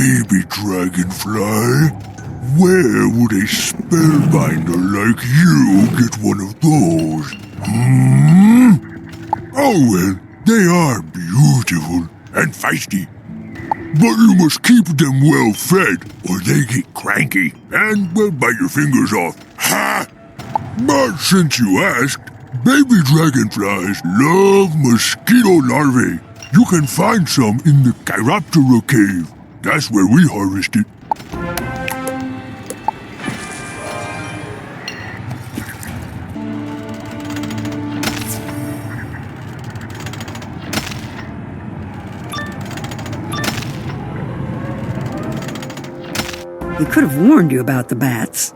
baby dragonfly. Where would a spellbinder like you get one of those? Oh well, they are beautiful and feisty. But you must keep them well fed, or they get cranky and will bite your fingers off. Ha! But since you asked, baby dragonflies love mosquito larvae. You can find some in the Chiroptera cave. That's where we harvest it. He could have warned you about the bats.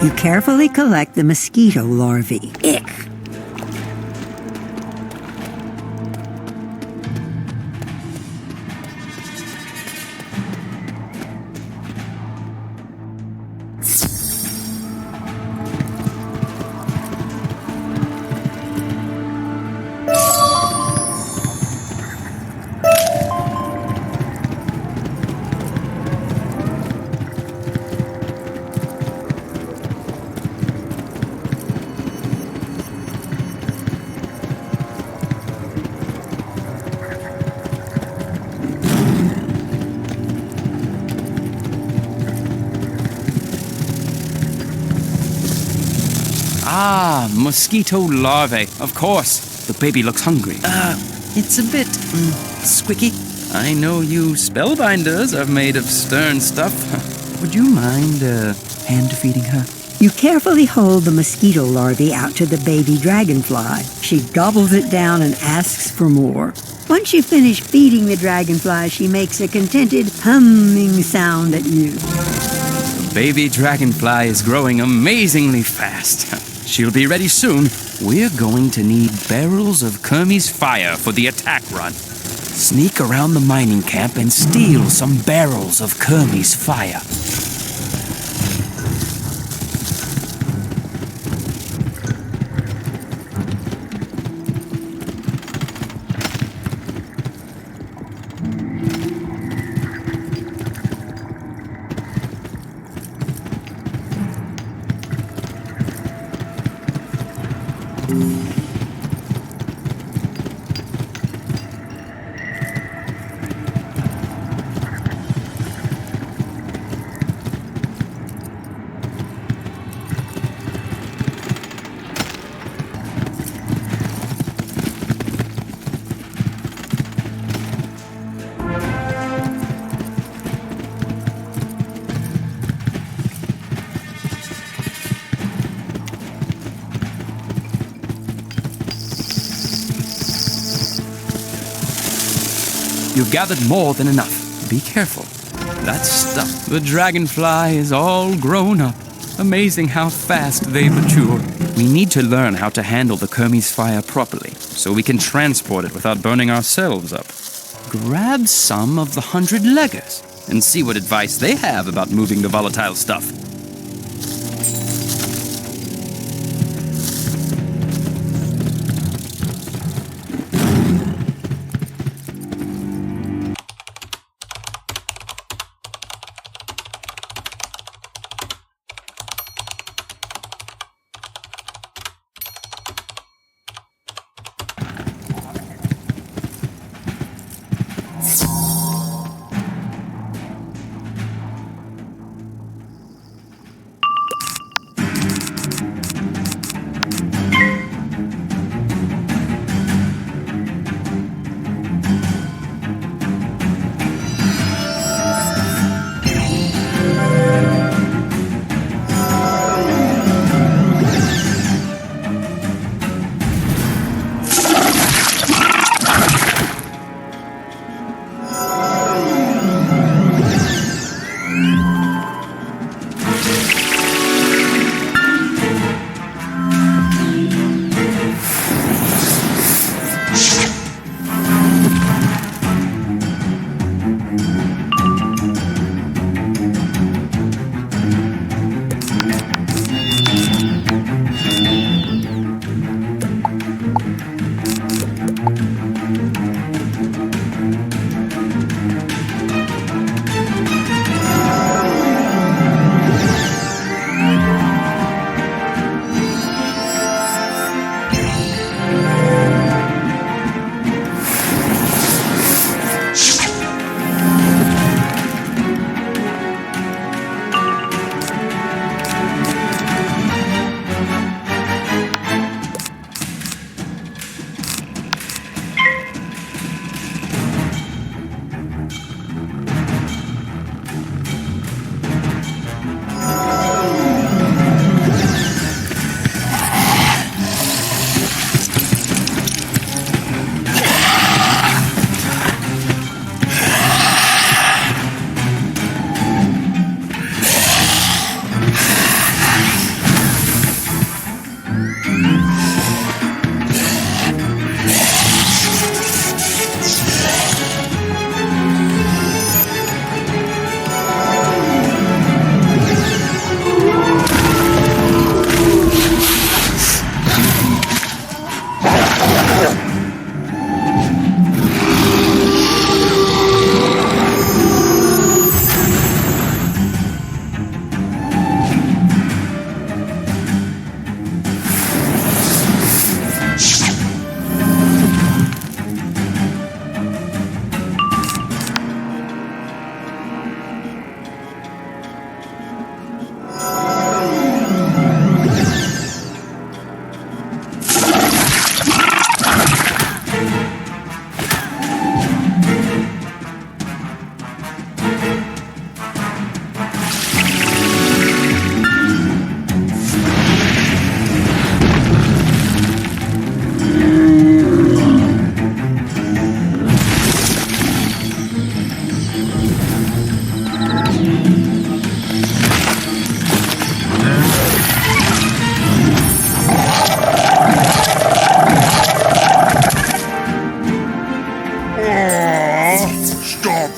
You carefully collect the mosquito larvae. Ick! Ah, mosquito larvae, of course. The baby looks hungry. It's a bit squicky. I know you spellbinders are made of stern stuff. Would you mind hand-feeding her? You carefully hold the mosquito larvae out to the baby dragonfly. She gobbles it down and asks for more. Once you finish feeding the dragonfly, she makes a contented humming sound at you. The baby dragonfly is growing amazingly fast. She'll be ready soon. We're going to need barrels of Kermie's fire for the attack run. Sneak around the mining camp and steal some barrels of Kermie's fire. You've gathered more than enough. Be careful. That's stuff. The dragonfly is all grown up. Amazing how fast they mature. We need to learn how to handle the Kermes fire properly, so we can transport it without burning ourselves up. Grab some of the 100 leggers and see what advice they have about moving the volatile stuff.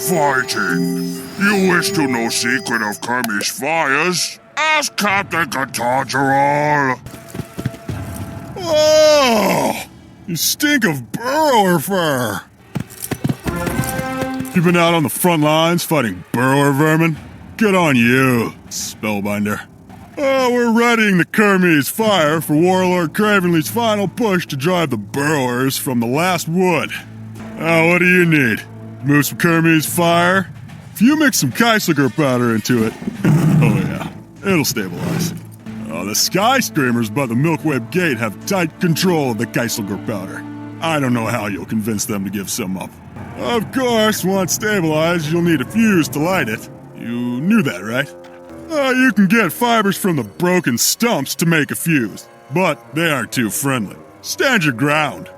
fighting. You wish to know secret of Kermes fires? Ask Captain Catargeral. Oh! You stink of burrower fur! You been out on the front lines fighting burrower vermin? Good on you, spellbinder. Oh, we're readying the Kermes fire for Warlord Cravenly's final push to drive the burrowers from the last wood. Now, what do you need? Move some Kermes fire? If you mix some Kaiserger powder into it, oh yeah, it'll stabilize. The Sky Screamers by the Milkweb Gate have tight control of the Kaiserger powder. I don't know how you'll convince them to give some up. Of course, once stabilized, you'll need a fuse to light it. You knew that, right? You can get fibers from the broken stumps to make a fuse, but they aren't too friendly. Stand your ground.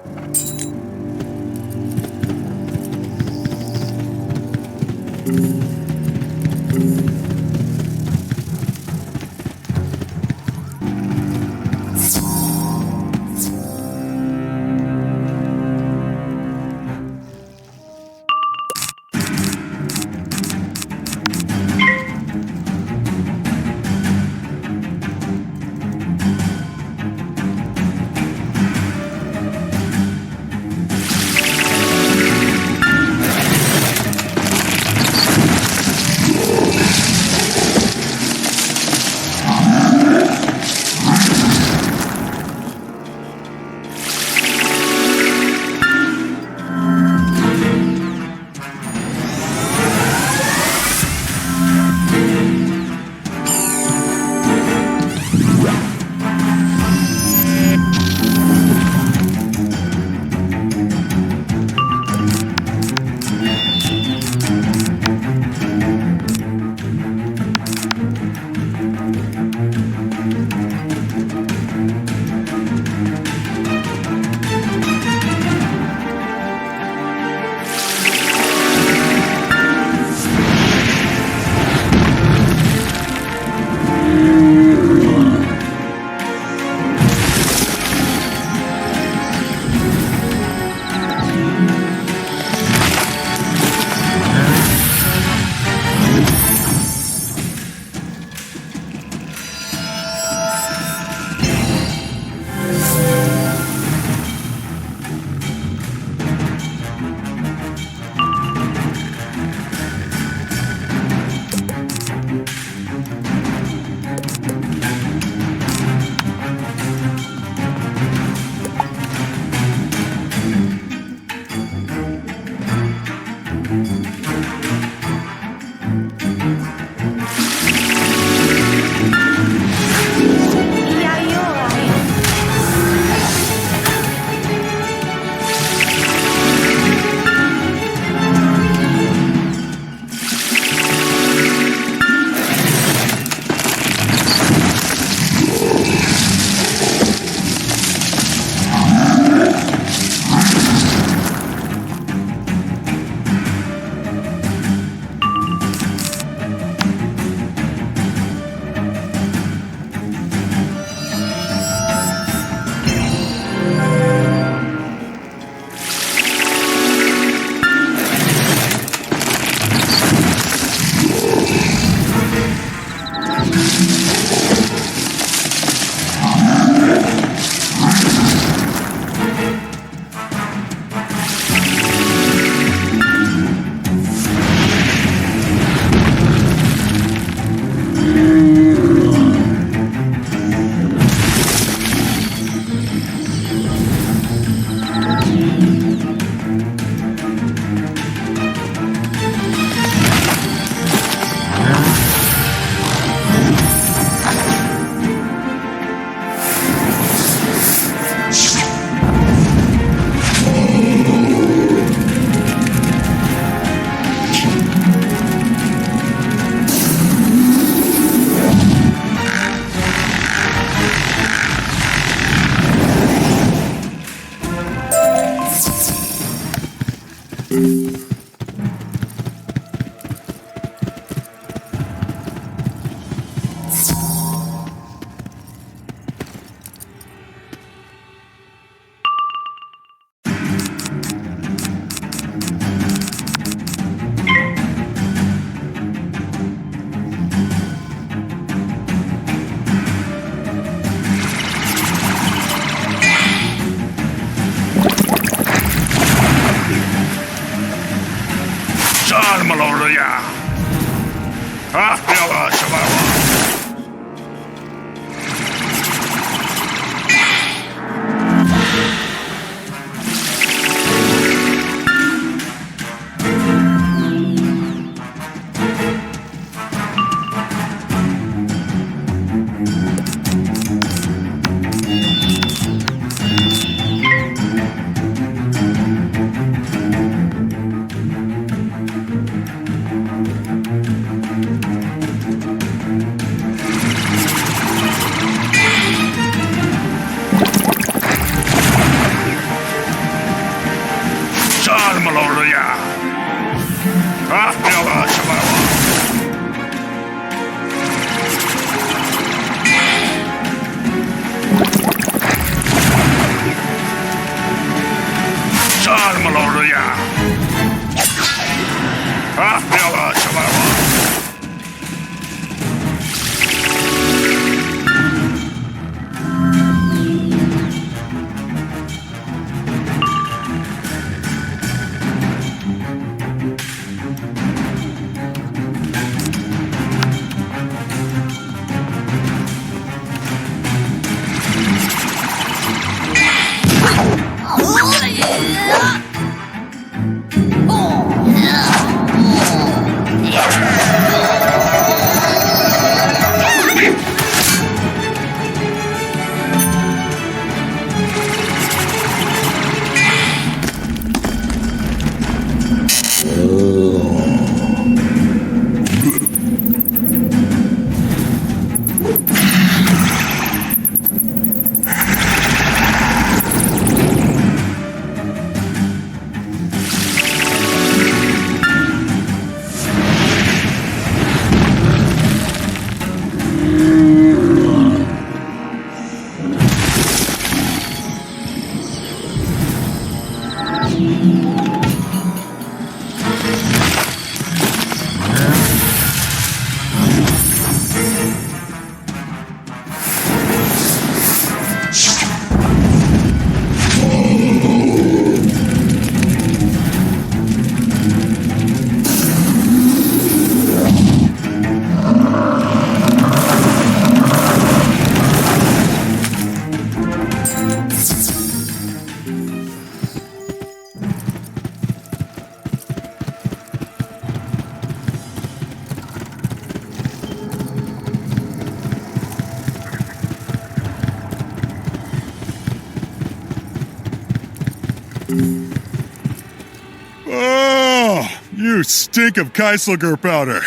Oh, you stink of Kreiselger powder.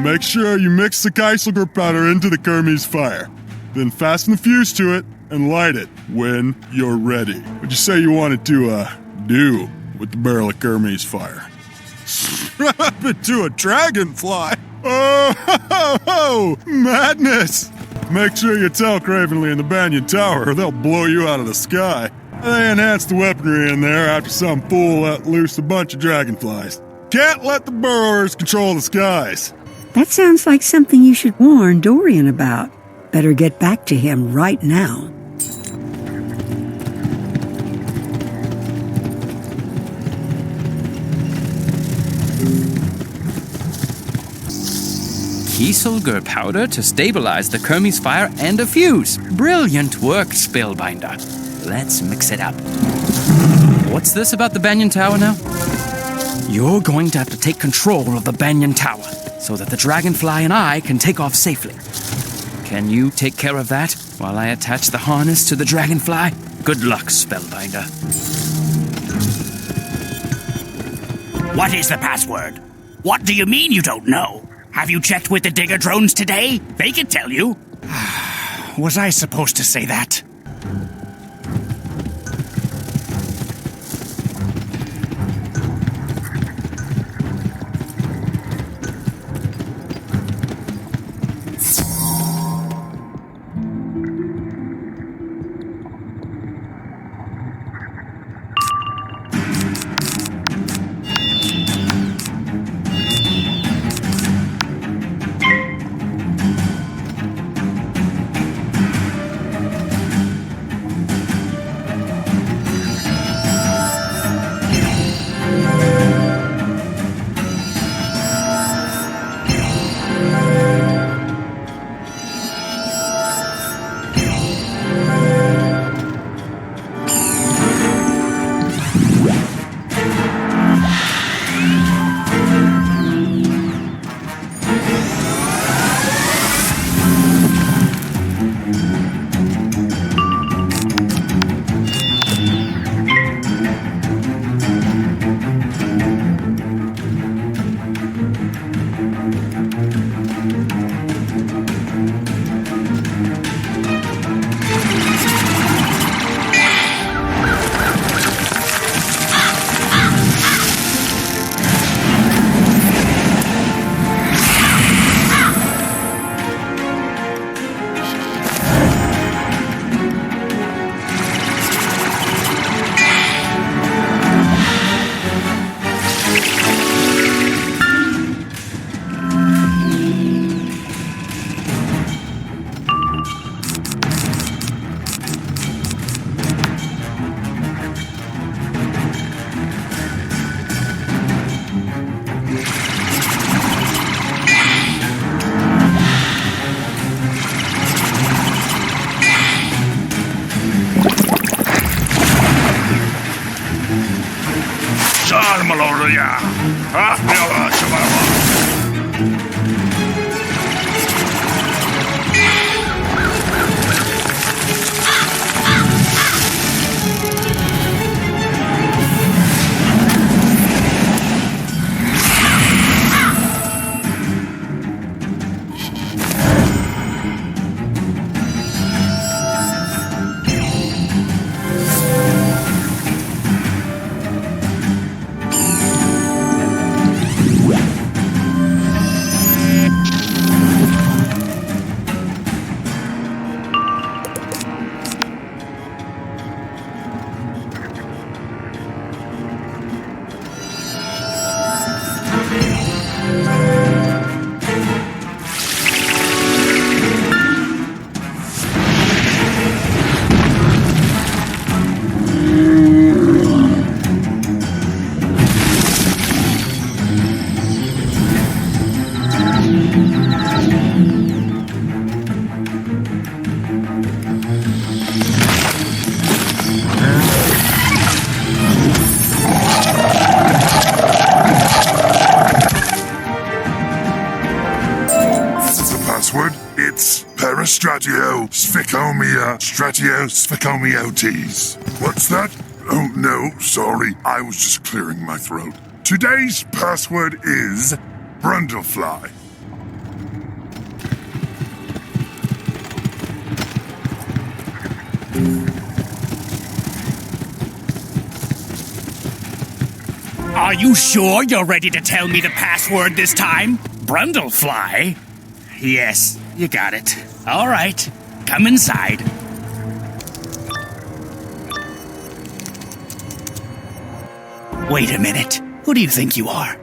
Make sure you mix the Kreiselger powder into the Kermes fire. Then fasten the fuse to it and light it when you're ready. What'd you say you wanted to, do with the barrel of Kermes fire? Strap it to a dragonfly? Oh, madness! Make sure you tell Cravenly and the Banyan Tower or they'll blow you out of the sky. They enhanced the weaponry in there after some fool let loose a bunch of dragonflies. Can't let the burrowers control the skies. That sounds like something you should warn Dorian about. Better get back to him right now. Kieselguhr powder to stabilize the Kermes fire and a fuse. Brilliant work, Spellbinder. Let's mix it up. What's this about the Banyan Tower now? You're going to have to take control of the Banyan Tower so that the dragonfly and I can take off safely. Can you take care of that while I attach the harness to the dragonfly? Good luck, Spellbinder. What is the password? What do you mean you don't know? Have you checked with the digger drones today? They can tell you. Was I supposed to say that? It's Peristratio Sphicomia Stratio Sphicomiotes. What's that? Oh, no, sorry. I was just clearing my throat. Today's password is Brundlefly. Are you sure you're ready to tell me the password this time? Brundlefly? Yes, you got it. All right, come inside. Wait a minute. Who do you think you are?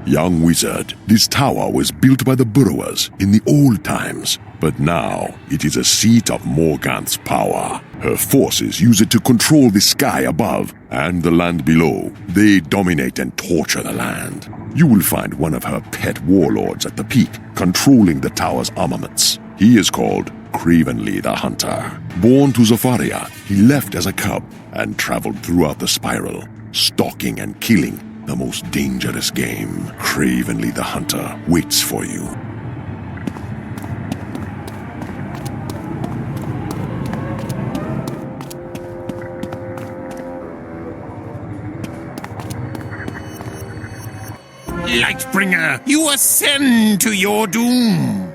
Young wizard, this tower was built by the Burrowers in the old times, but now it is a seat of Morganth's power. Her forces use it to control the sky above and the land below. They dominate and torture the land. You will find one of her pet warlords at the peak, controlling the tower's armaments. He is called Cravenly the Hunter. Born to Zafaria, he left as a cub and traveled throughout the spiral, stalking and killing the most dangerous game. Cravenly the Hunter waits for you. Lightbringer, you ascend to your doom.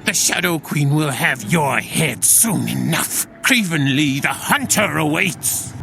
The Shadow Queen will have your head soon enough. Cravenly the Hunter awaits.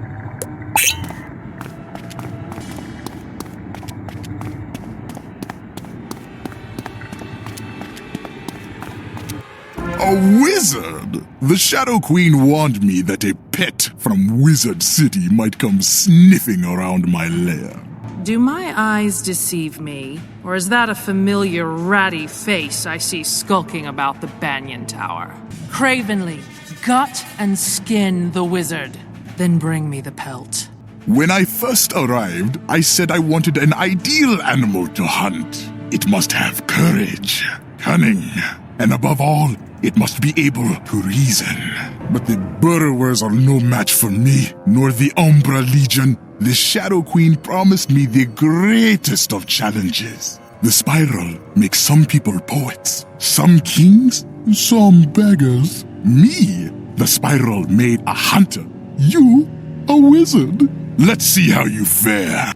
A wizard? The Shadow Queen warned me that a pet from Wizard City might come sniffing around my lair. Do my eyes deceive me, or is that a familiar ratty face I see skulking about the Banyan Tower? Cravenly, gut and skin the wizard, then bring me the pelt. When I first arrived, I said I wanted an ideal animal to hunt. It must have courage, cunning, and above all, it must be able to reason. But the burrowers are no match for me, nor the Umbra Legion. The Shadow Queen promised me the greatest of challenges. The spiral makes some people poets, some kings, some beggars. Me, the spiral made a hunter. You, a wizard. Let's see how you fare.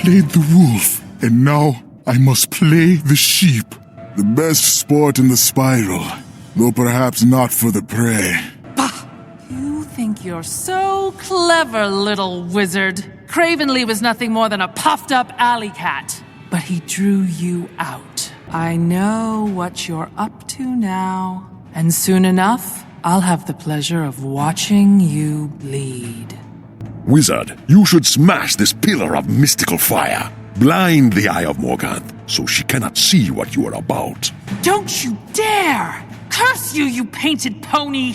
Played the wolf, and now I must play the sheep. The best sport in the spiral, though perhaps not for the prey. Bah! You think you're so clever, little wizard. Cravenly was nothing more than a puffed-up alley cat. But he drew you out. I know what you're up to now. And soon enough, I'll have the pleasure of watching you bleed. Wizard, you should smash this pillar of mystical fire. Blind the eye of Morganth, so she cannot see what you are about. Don't you dare! Curse you, you painted pony!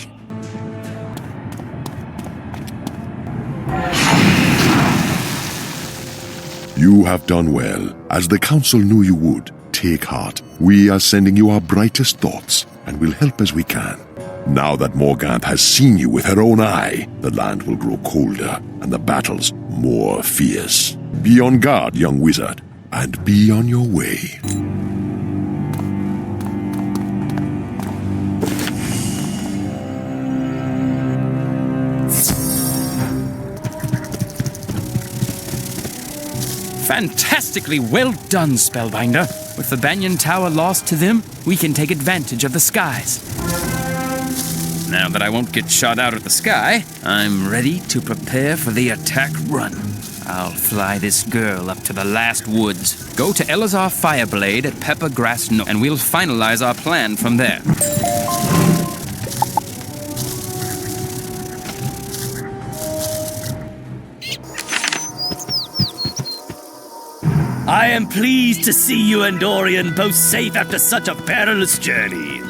You have done well. As the council knew you would, take heart. We are sending you our brightest thoughts, and will help as we can. Now that Morganth has seen you with her own eye, the land will grow colder and the battles more fierce. Be on guard, young wizard, and be on your way. Fantastically well done, Spellbinder. With the Banyan Tower lost to them, we can take advantage of the skies. Now that I won't get shot out of the sky, I'm ready to prepare for the attack run. I'll fly this girl up to the last woods, go to Elazar Fireblade at Pepper Grass Nook, and we'll finalize our plan from there. I am pleased to see you and Dorian both safe after such a perilous journey.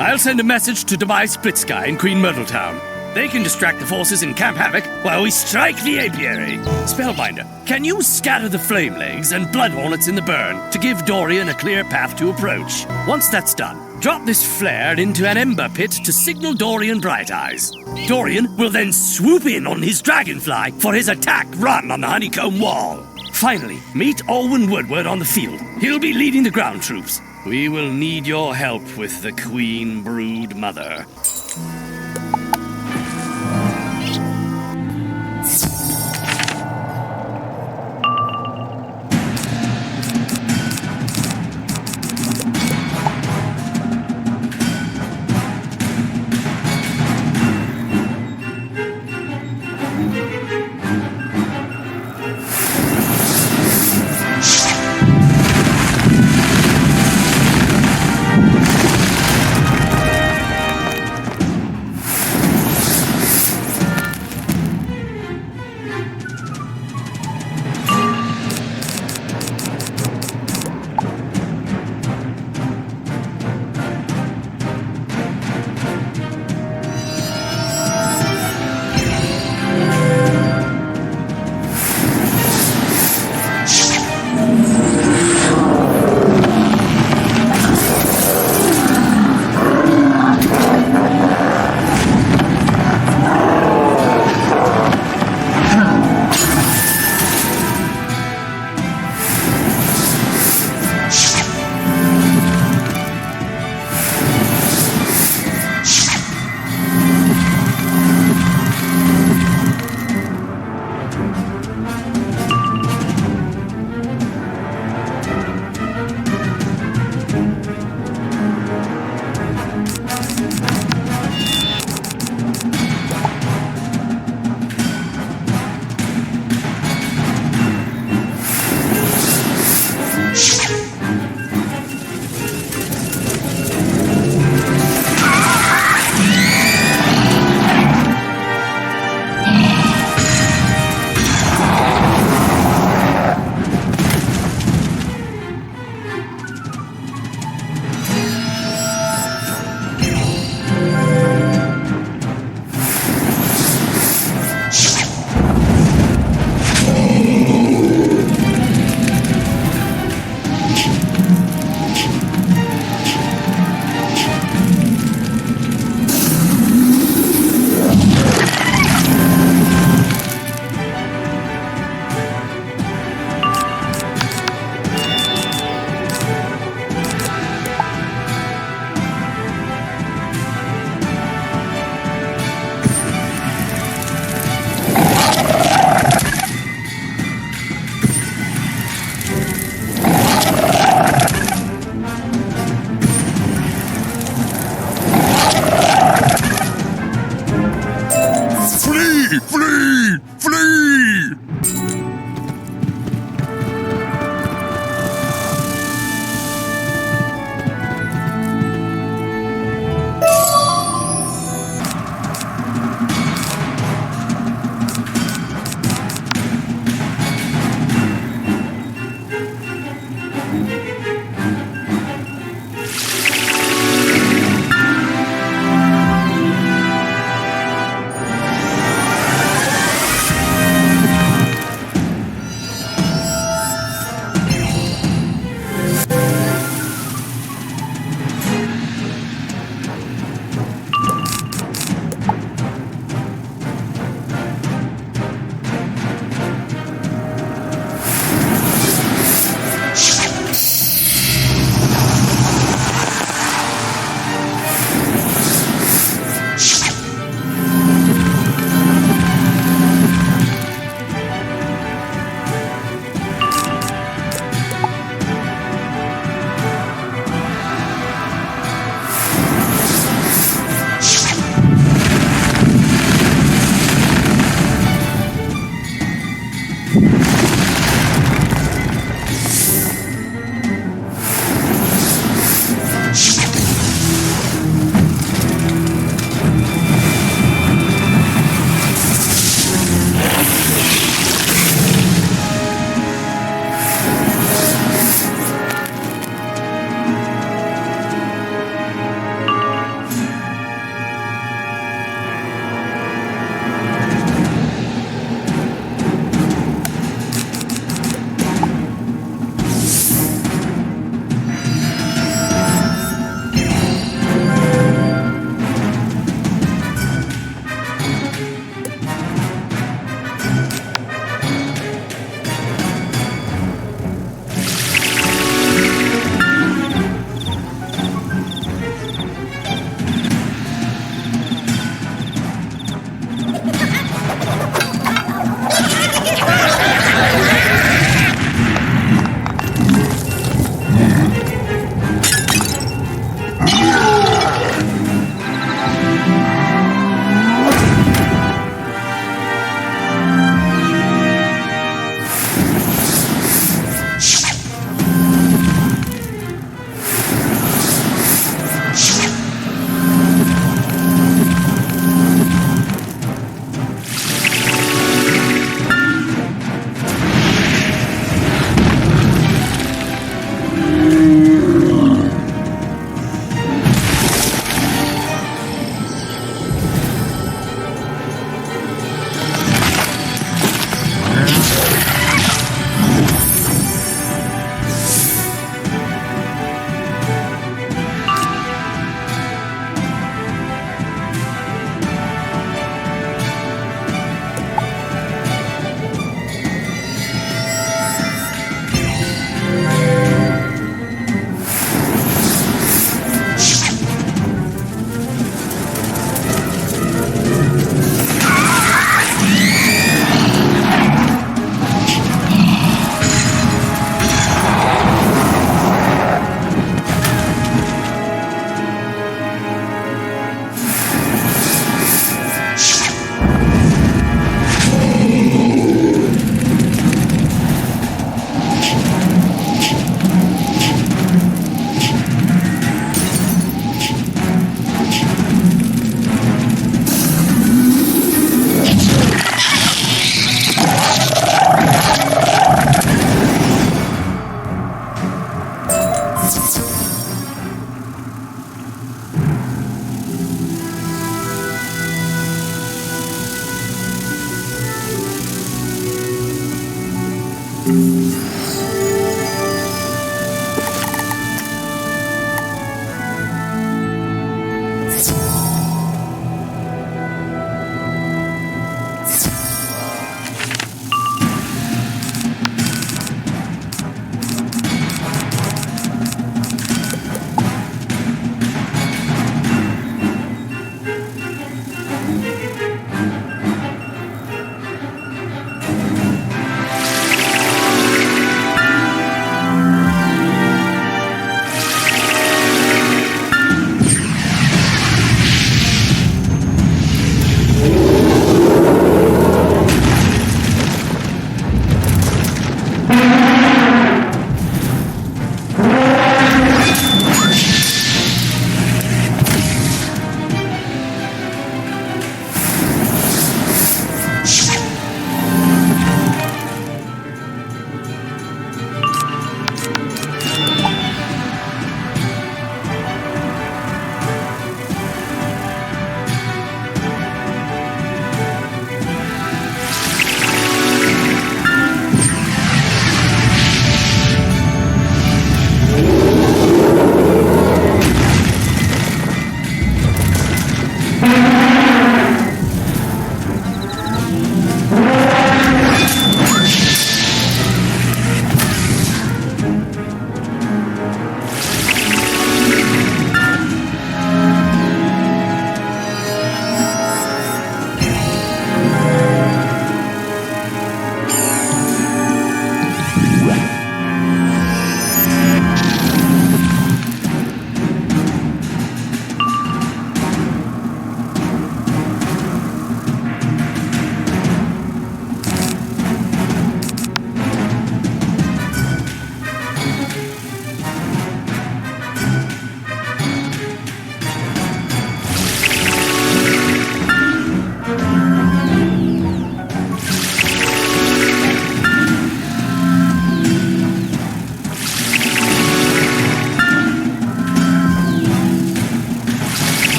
I'll send a message to Device Splitsky in Queen Myrtletown. They can distract the forces in Camp Havoc while we strike the apiary. Spellbinder, can you scatter the flame legs and blood hornets in the burn to give Dorian a clear path to approach? Once that's done, drop this flare into an ember pit to signal Dorian Bright Eyes. Dorian will then swoop in on his dragonfly for his attack run on the honeycomb wall. Finally, meet Alwyn Woodward on the field. He'll be leading the ground troops. We will need your help with the Queen Brood Mother.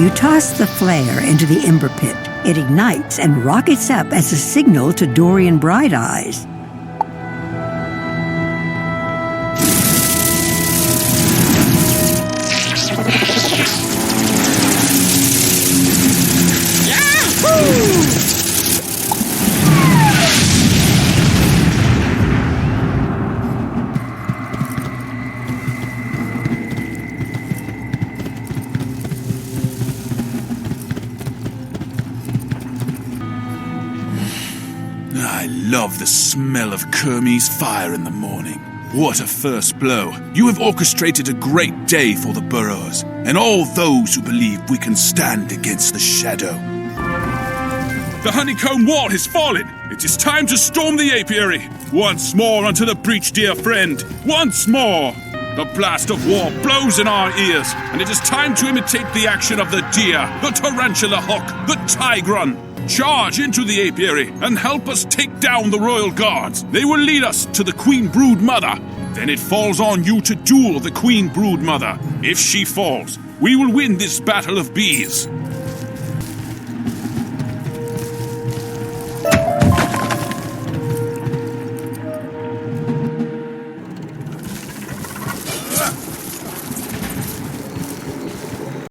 You toss the flare into the ember pit. It ignites and rockets up as a signal to Dorian Bright Eyes. I love the smell of Kermie's fire in the morning. What a first blow. You have orchestrated a great day for the burrows, and all those who believe we can stand against the shadow. The honeycomb wall has fallen. It is time to storm the apiary. Once more unto the breach, dear friend. Once more. The blast of war blows in our ears, and it is time to imitate the action of the deer, the tarantula hawk, the tigron. Charge into the apiary and help us take down the royal guards. They will lead us to the Queen Brood Mother. Then it falls on you to duel the Queen Brood Mother. If she falls, we will win this battle of bees.